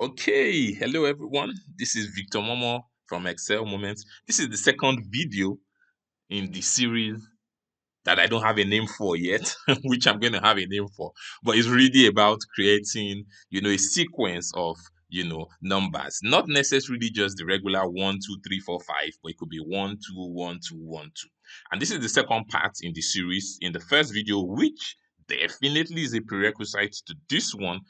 Okay, hello everyone. This is Victor Momo from Excel Moments. This is the second video in the series that I don't have a name for yet, which I'm going to have a name for. But it's really about creating, a sequence of, numbers, not necessarily just the regular 1, 2, 3, 4, 5, but it could be 1, 2, 1, 2, 1, 2. And this is the second part in the series. In the first video, which definitely is a prerequisite to this one,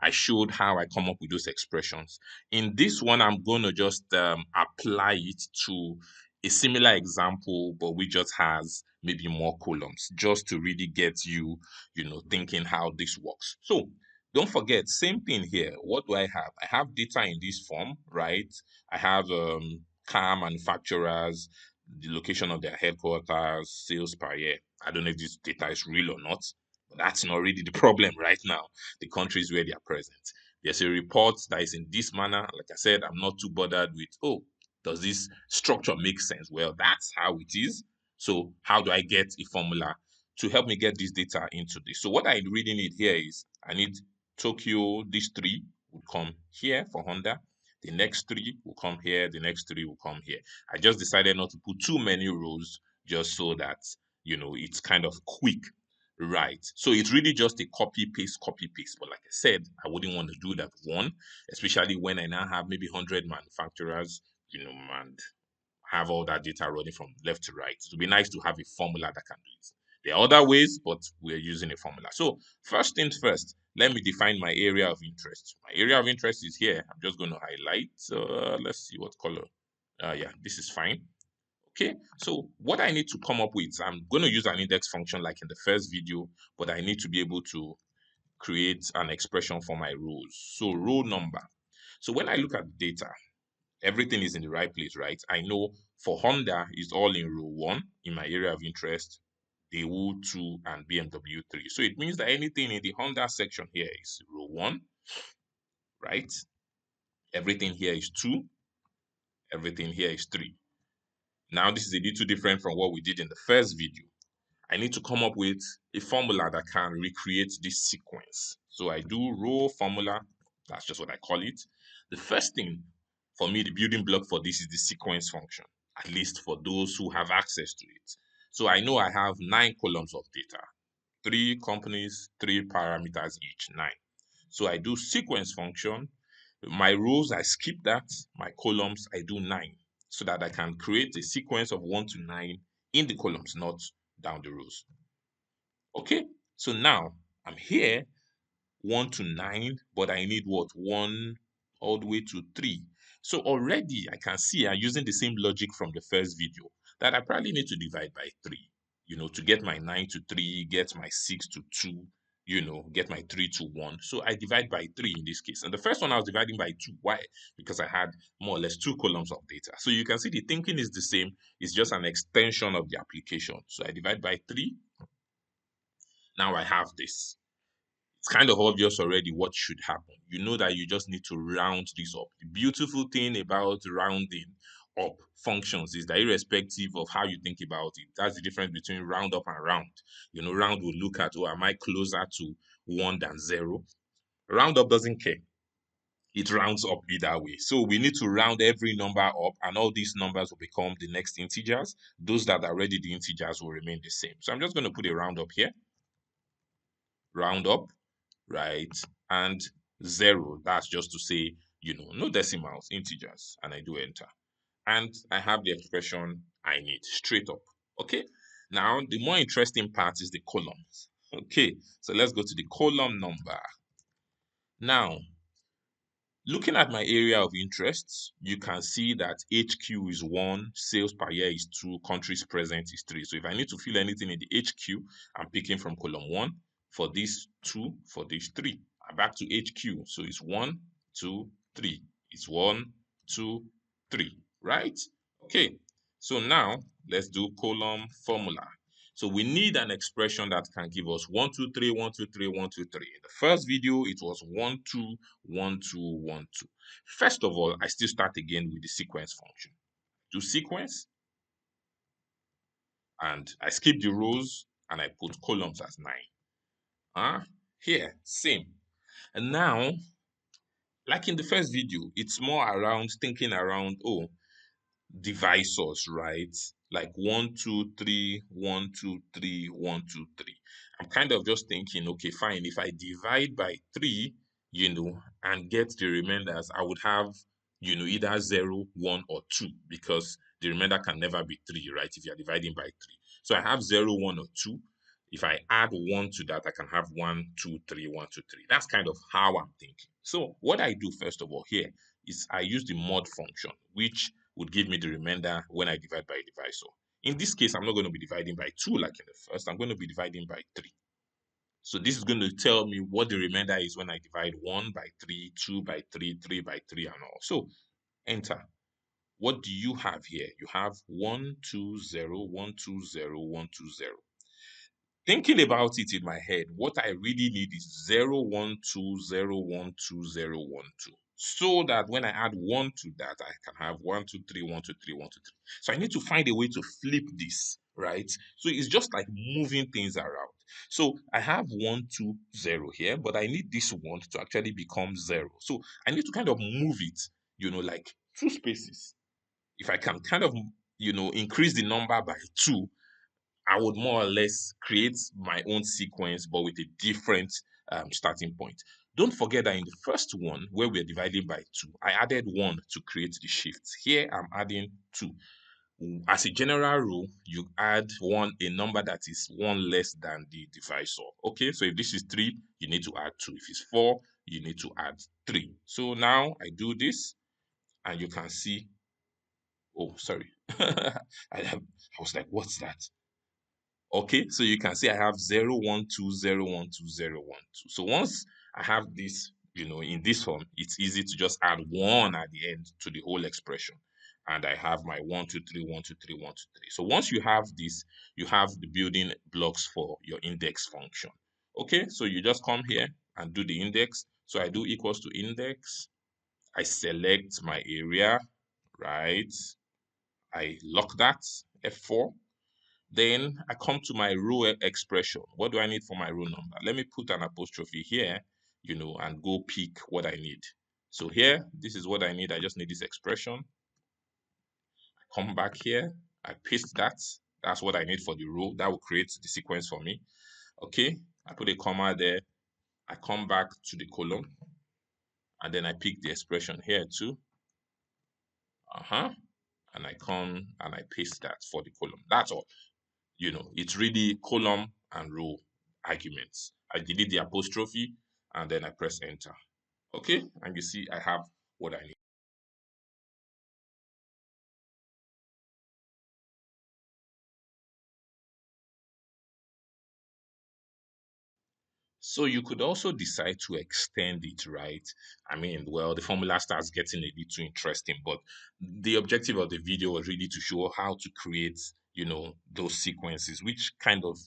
I showed how I come up with those expressions. In this one, I'm going to just apply it to a similar example, but we just has maybe more columns, just to really get you, thinking how this works. So don't forget, same thing here. What do I have? I have data in this form, right? I have car manufacturers, the location of their headquarters, sales per year. I don't know if this data is real or not, but that's not really the problem right now. The countries where they are present. There's a report that is in this manner. Like I said, I'm not too bothered with, oh, does this structure make sense? Well, that's how it is. So how do I get a formula to help me get this data into this? So what I really need here is I need Tokyo, these three would come here for Honda. The next three will come here. The next three will come here. I just decided not to put too many rows just so that, it's kind of quick. Right. So it's really just a copy paste, copy paste. But like I said, I wouldn't want to do that one, especially when I now have maybe 100 manufacturers, and have all that data running from left to right. It would be nice to have a formula that can do it. There are other ways, but we're using a formula. So first things first, let me define my area of interest. My area of interest is here. I'm just going to highlight. Let's see what color. Yeah, this is fine. Okay, so what I need to come up with, I'm going to use an index function like in the first video, but I need to be able to create an expression for my rows. So row number. So when I look at data, everything is in the right place, right? I know for Honda is all in row 1 in my area of interest, Daewoo 2 and BMW 3. So it means that anything in the Honda section here is row 1, right? Everything here is 2, everything here is 3. Now this is a little different from what we did in the first video. I need to come up with a formula that can recreate this sequence. So I do row formula, that's just what I call it. The first thing for me, the building block for this is the sequence function, at least for those who have access to it. So I know I have 9 columns of data, 3 companies, 3 parameters each, 9. So I do sequence function. My rows, I skip that. My columns, I do 9, so that I can create a sequence of 1 to 9 in the columns, not down the rows. Okay, so now I'm here 1 to 9, but I need what? 1 all the way to 3. So already I can see I'm using the same logic from the first video that I probably need to divide by 3, to get my 9 to 3, get my 6 to 2, get my 3 to 1. So I divide by 3 in this case. And the first one I was dividing by 2. Why? Because I had more or less 2 columns of data. So you can see the thinking is the same. It's just an extension of the application. So I divide by 3. Now I have this. It's kind of obvious already what should happen. You know that you just need to round this up. The beautiful thing about rounding up functions is that irrespective of how you think about it, that's the difference between round up and round. Round will look at, oh, am I closer to 1 than 0? Round up doesn't care. It rounds up either way. So we need to round every number up, and all these numbers will become the next integers. Those that are already the integers will remain the same. So I'm just going to put a round up here. Round up, right? And 0, that's just to say, no decimals, integers, and I do enter. And I have the expression I need straight up. Okay, now the more interesting part is the columns. Okay, so let's go to the column number. Now, looking at my area of interest, you can see that HQ is 1, sales per year is 2, countries present is 3. So if I need to fill anything in the HQ, I'm picking from column 1, for this 2, for this 3. I'm back to HQ. So it's 1, 2, 3. It's 1, 2, 3, right? Okay. So now let's do column formula. So we need an expression that can give us 1, 2, 3, 1, 2, 3, 1, 2, 3. In the first video, it was 1, 2, 1, 2, 1, 2. First of all, I still start again with the sequence function. Do sequence, and I skip the rows, and I put columns as 9. Here, same. And now, Like in the first video, it's more around thinking around, oh, divisors, right? Like 1, 2, 3, 1, 2, 3, 1, 2, 3. I'm kind of just thinking, okay, fine. If I divide by 3, and get the remainders, I would have, either 0, 1, or 2, because the remainder can never be 3, right? If you're dividing by 3. So I have 0, 1, or 2. If I add 1 to that, I can have 1, 2, 3, 1, 2, 3. That's kind of how I'm thinking. So what I do first of all here is I use the mod function, which would give me the remainder when I divide by a divisor. In this case, I'm not going to be dividing by 2 like in the first. I'm going to be dividing by 3. So this is going to tell me what the remainder is when I divide 1 by 3, 2 by 3, 3 by 3, and all. So enter. What do you have here? You have 1, 2, 0, 1, 2, 0, 1, 2, 0. Thinking about it in my head, what I really need is 0, 1, 2, 0, 1, 2, 0, 1, 2. So that when I add 1 to that, I can have 1, 2, 3, 1, 2, 3, 1, 2, 3. So I need to find a way to flip this, right? So it's just like moving things around. So I have 1, 2, 0 here, but I need this one to actually become 0. So I need to kind of move it, like 2 spaces. If I can kind of, increase the number by 2, I would more or less create my own sequence, but with a different starting point. Don't forget that in the first one, where we're dividing by 2, I added 1 to create the shift. Here, I'm adding 2. As a general rule, you add a number that is 1 less than the divisor. Okay, so if this is 3, you need to add 2. If it's 4, you need to add 3. So now I do this, and you can see, oh, sorry. I was like, what's that? Okay, so you can see I have 0, 1, 2, 0, 1, 2, 0, 1, 2. So once I have this, in this form, it's easy to just add 1 at the end to the whole expression. And I have my 1, 2, 3, 1, 2, 3, 1, 2, 3. So once you have this, you have the building blocks for your index function. Okay, so you just come here and do the index. So I do equals to index. I select my area, right? I lock that, F4. Then I come to my row expression. What do I need for my row number? Let me put an apostrophe here, and go pick what I need. So here, this is what I need. I just need this expression. I come back here. I paste that. That's what I need for the row. That will create the sequence for me. Okay. I put a comma there. I come back to the column. And then I pick the expression here too. And I come and I paste that for the column. That's all. It's really column and row arguments. I delete the apostrophe and then I press enter. Okay, and you see I have what I need. So you could also decide to extend it, right? I mean, well, the formula starts getting a bit too interesting, but the objective of the video was really to show how to create, those sequences, which kind of,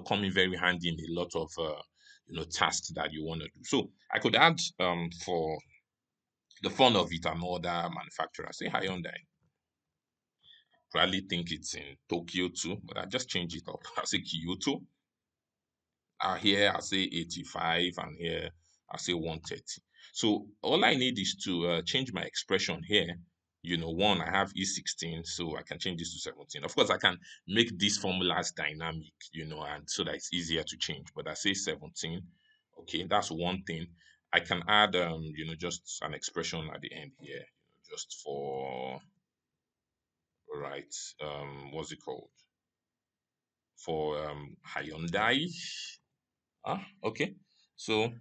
come in very handy in a lot of, tasks that you want to do. So I could add, for the fun of it, another manufacturer, say Hyundai. Probably think it's in Tokyo too, but I just change it up. I say Kyoto. Here I say 85, and here I say 130. So all I need is to change my expression here. One, I have E16, so I can change this to 17. Of course, I can make these formulas dynamic, and so that it's easier to change. But I say 17. Okay, that's one thing. I can add, just an expression at the end here, just for, right, what's it called? For Hyundai. Okay. So,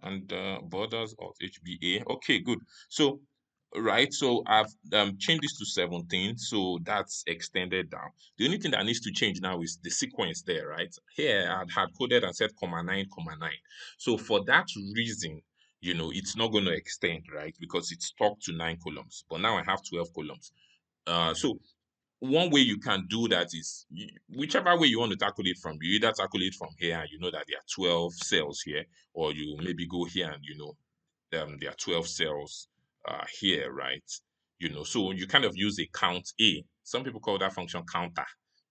and borders of HBA. Okay, good. So, right, so I've changed this to 17, so that's extended down. The only thing that needs to change now is the sequence there, right? Here I had coded and said comma 9, comma 9. So for that reason, it's not going to extend, right? Because it's stuck to 9 columns. But now I have 12 columns. So one way you can do that is whichever way you want to tackle it from, you either tackle it from here and you know that there are 12 cells here, or you maybe go here and there are 12 cells here, right? So you kind of use a count A. Some people call that function counter.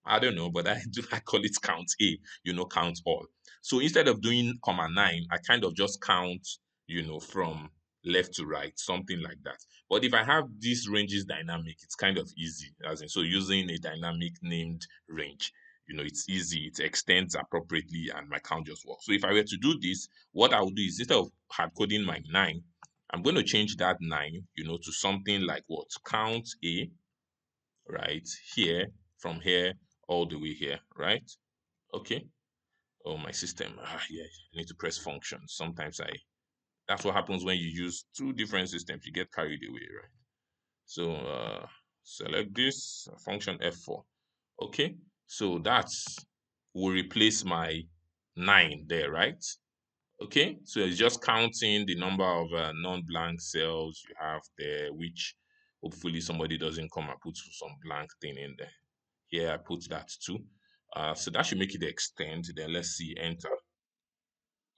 I don't know, but I call it count A, count all. So instead of doing comma 9, I kind of just count, from left to right, something like that. But if I have these ranges dynamic, it's kind of easy, as in so using a dynamic named range, it's easy, it extends appropriately, and my count just works. So if I were to do this, what I would do is, instead of hard coding my 9, I'm going to change that 9, to something like what? Count A, right? Here, from here all the way here, right? Okay. Oh, my system. Yeah, I need to press functions. Sometimes that's what happens when you use two different systems. You get carried away, right? So select this function F4. Okay. So that's will replace my 9 there, right? Okay. So it's just counting the number of non-blank cells you have there, which hopefully somebody doesn't come and put some blank thing in there. Here I put that too. So that should make it extend. Then let's see, enter.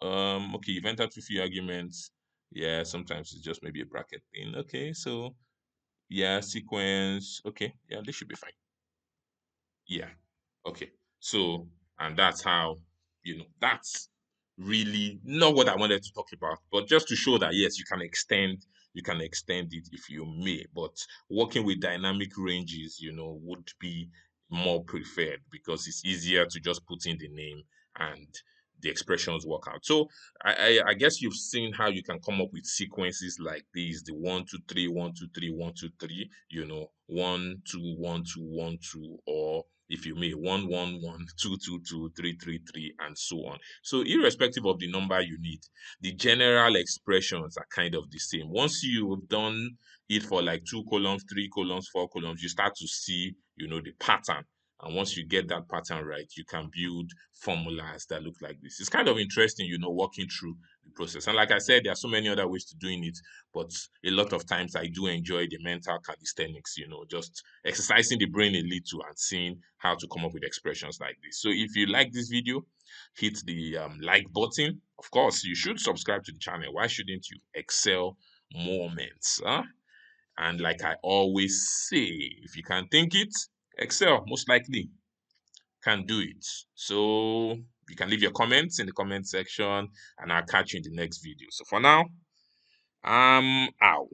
Okay, you've entered 50 arguments. Yeah, sometimes it's just maybe a bracket thing. Okay, so yeah, sequence. Okay, yeah, this should be fine. Yeah. Okay. So, and that's how, that's really not what I wanted to talk about, but just to show that yes, you can extend it if you may, but working with dynamic ranges, would be more preferred because it's easier to just put in the name and the expressions work out. So I guess you've seen how you can come up with sequences like these, the 1 2 3 1 2 3 1 2 3, 1 2 1 2 1 2, or if you may, 1 1 1 2 2 2 3 3 3, and so on. So irrespective of the number you need, the general expressions are kind of the same. Once you've done it for like 2 columns, 3 columns, 4 columns, you start to see, the pattern. And once you get that pattern right, you can build formulas that look like this. It's kind of interesting, walking through the process. And like I said, there are so many other ways to doing it, but a lot of times I do enjoy the mental calisthenics, just exercising the brain a little and seeing how to come up with expressions like this. So if you like this video, hit the like button. Of course, you should subscribe to the channel. Why shouldn't you? Excel moments. Huh? And like I always say, if you can think it, Excel most likely can do it. So you can leave your comments in the comment section and I'll catch you in the next video. So for now, I'm out.